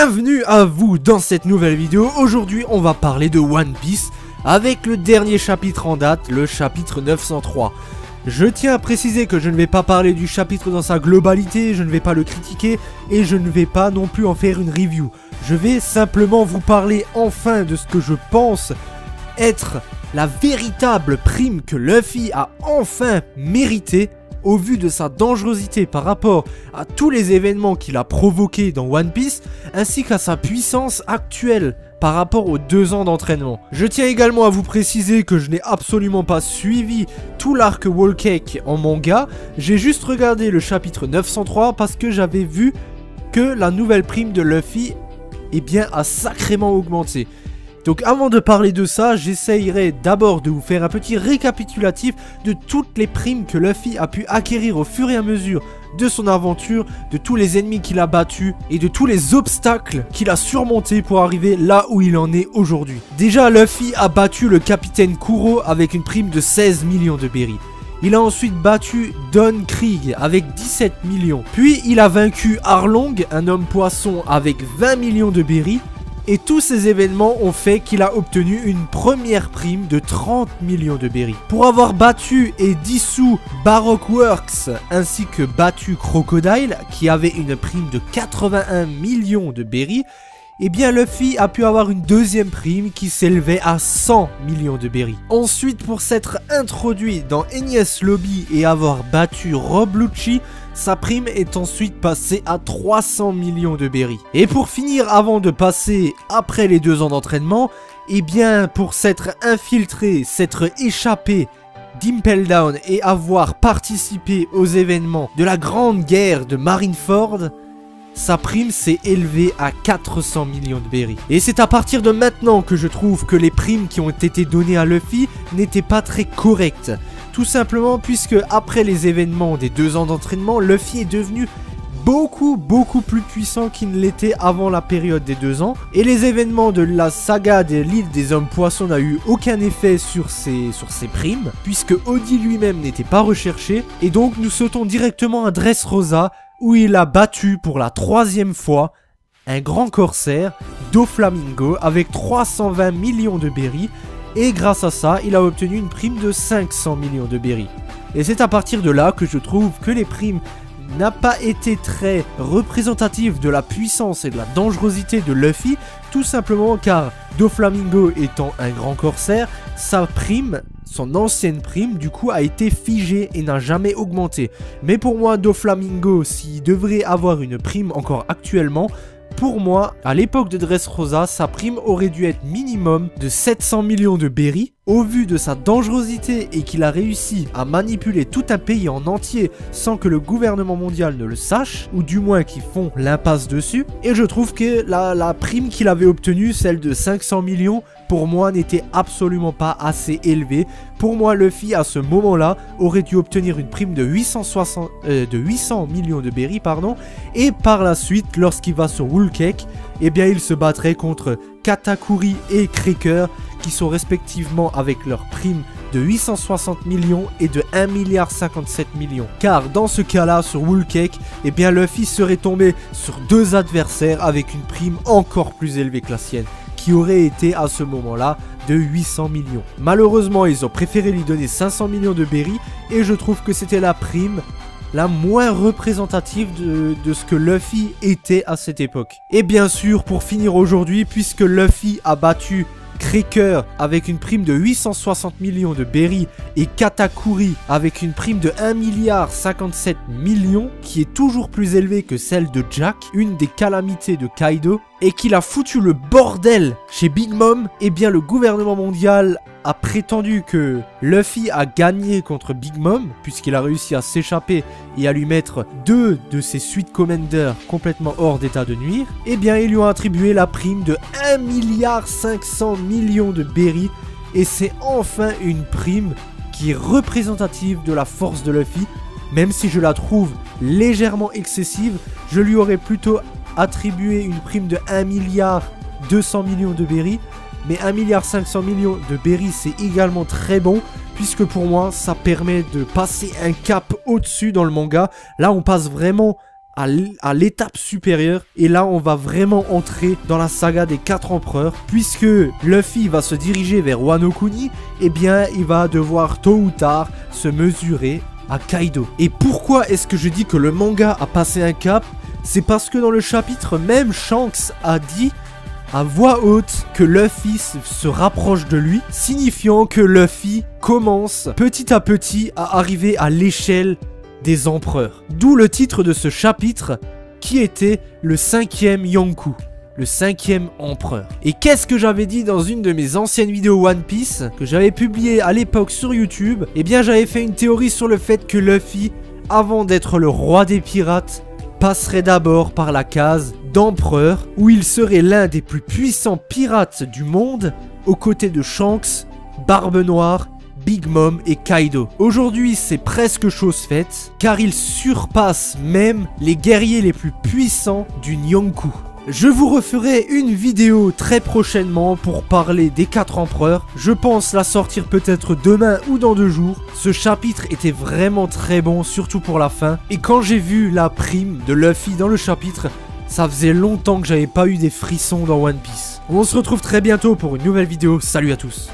Bienvenue à vous dans cette nouvelle vidéo. Aujourd'hui on va parler de One Piece avec le dernier chapitre en date, le chapitre 903. Je tiens à préciser que je ne vais pas parler du chapitre dans sa globalité, je ne vais pas le critiquer et je ne vais pas non plus en faire une review. Je vais simplement vous parler enfin de ce que je pense être la véritable prime que Luffy a enfin mérité au vu de sa dangerosité par rapport à tous les événements qu'il a provoqués dans One Piece, ainsi qu'à sa puissance actuelle par rapport aux 2 ans d'entraînement. Je tiens également à vous préciser que je n'ai absolument pas suivi tout l'arc Whole Cake en manga, j'ai juste regardé le chapitre 903 parce que j'avais vu que la nouvelle prime de Luffy a sacrément augmenté. Donc avant de parler de ça, j'essayerai d'abord de vous faire un petit récapitulatif de toutes les primes que Luffy a pu acquérir au fur et à mesure de son aventure, de tous les ennemis qu'il a battus et de tous les obstacles qu'il a surmontés pour arriver là où il en est aujourd'hui. Déjà, Luffy a battu le capitaine Kuro avec une prime de 16 millions de berries. Il a ensuite battu Don Krieg avec 17 millions. Puis il a vaincu Arlong, un homme poisson, avec 20 millions de berries. Et tous ces événements ont fait qu'il a obtenu une première prime de 30 millions de berries. Pour avoir battu et dissous Baroque Works ainsi que battu Crocodile, qui avait une prime de 81 millions de berries, Luffy a pu avoir une deuxième prime qui s'élevait à 100 millions de berries. Ensuite, pour s'être introduit dans Enies Lobby et avoir battu Rob Lucci, sa prime est ensuite passée à 300 millions de berries. Et pour finir, avant de passer après les 2 ans d'entraînement, pour s'être infiltré, s'être échappé d'Impel Down et avoir participé aux événements de la grande guerre de Marineford, sa prime s'est élevée à 400 millions de berries. Et c'est à partir de maintenant que je trouve que les primes qui ont été données à Luffy n'étaient pas très correctes. Tout simplement puisque après les événements des 2 ans d'entraînement, Luffy est devenu beaucoup plus puissant qu'il ne l'était avant la période des 2 ans. Et les événements de la saga de l'île des hommes poissons n'a eu aucun effet sur ses primes, puisque Oda lui-même n'était pas recherché. Et donc nous sautons directement à Dressrosa, où il a battu pour la 3e fois un grand corsaire, Doflamingo, avec 320 millions de berries. Et grâce à ça, il a obtenu une prime de 500 millions de berries. Et c'est à partir de là que je trouve que les primes n'ont pas été très représentatives de la puissance et de la dangerosité de Luffy, tout simplement car Doflamingo étant un grand corsaire, sa prime, son ancienne prime, du coup a été figée et n'a jamais augmenté. Mais pour moi, Doflamingo, s'il devrait avoir une prime encore actuellement, pour moi, à l'époque de Dressrosa, sa prime aurait dû être minimum de 700 millions de berries. Au vu de sa dangerosité et qu'il a réussi à manipuler tout un pays en entier sans que le gouvernement mondial ne le sache, ou du moins qu'ils font l'impasse dessus. Et je trouve que la prime qu'il avait obtenue, celle de 500 millions, pour moi n'était absolument pas assez élevée. Pour moi, Luffy à ce moment-là aurait dû obtenir une prime de 800 millions de berries, et par la suite, lorsqu'il va sur Whole Cake, il se battrait contre Katakuri et Cracker, qui sont respectivement avec leur prime de 860 millions et de 1,57 milliard. Car dans ce cas-là, sur Whole Cake, Luffy serait tombé sur 2 adversaires avec une prime encore plus élevée que la sienne, qui aurait été à ce moment-là de 800 millions. Malheureusement, ils ont préféré lui donner 500 millions de berries, et je trouve que c'était la prime la moins représentative de ce que Luffy était à cette époque. Et bien sûr, pour finir aujourd'hui, puisque Luffy a battu Cracker avec une prime de 860 millions de berries et Katakuri avec une prime de 1,57 milliard, qui est toujours plus élevée que celle de Jack, une des calamités de Kaido, et qu'il a foutu le bordel chez Big Mom, le gouvernement mondial a prétendu que Luffy a gagné contre Big Mom, puisqu'il a réussi à s'échapper et à lui mettre 2 de ses suite commanders complètement hors d'état de nuire. Ils lui ont attribué la prime de 1,5 milliard de berries, et c'est enfin une prime qui est représentative de la force de Luffy. Même si je la trouve légèrement excessive, je lui aurais plutôt attribué une prime de 1,2 milliard de berries. Mais 1,5 milliard de berries, c'est également très bon, puisque pour moi, ça permet de passer un cap au-dessus dans le manga. Là, on passe vraiment à l'étape supérieure. Et là, on va vraiment entrer dans la saga des 4 empereurs. Puisque Luffy va se diriger vers Wano Kuni, eh bien, il va devoir tôt ou tard se mesurer à Kaido. Et pourquoi est-ce que je dis que le manga a passé un cap? C'est parce que dans le chapitre même, Shanks a dit à voix haute que Luffy se rapproche de lui, signifiant que Luffy commence petit à petit à arriver à l'échelle des empereurs. D'où le titre de ce chapitre qui était le 5e Yonkou, le 5e empereur. Et qu'est-ce que j'avais dit dans une de mes anciennes vidéos One Piece que j'avais publié à l'époque sur YouTube? Eh bien, j'avais fait une théorie sur le fait que Luffy, avant d'être le roi des pirates, passerait d'abord par la case d'empereur, où il serait l'un des plus puissants pirates du monde, aux côtés de Shanks, Barbe Noire, Big Mom et Kaido. Aujourd'hui, c'est presque chose faite, car il surpasse même les guerriers les plus puissants du Yonkou. Je vous referai une vidéo très prochainement pour parler des 4 empereurs. Je pense la sortir peut-être demain ou dans 2 jours. Ce chapitre était vraiment très bon, surtout pour la fin. Et quand j'ai vu la prime de Luffy dans le chapitre, ça faisait longtemps que j'avais pas eu des frissons dans One Piece. On se retrouve très bientôt pour une nouvelle vidéo. Salut à tous.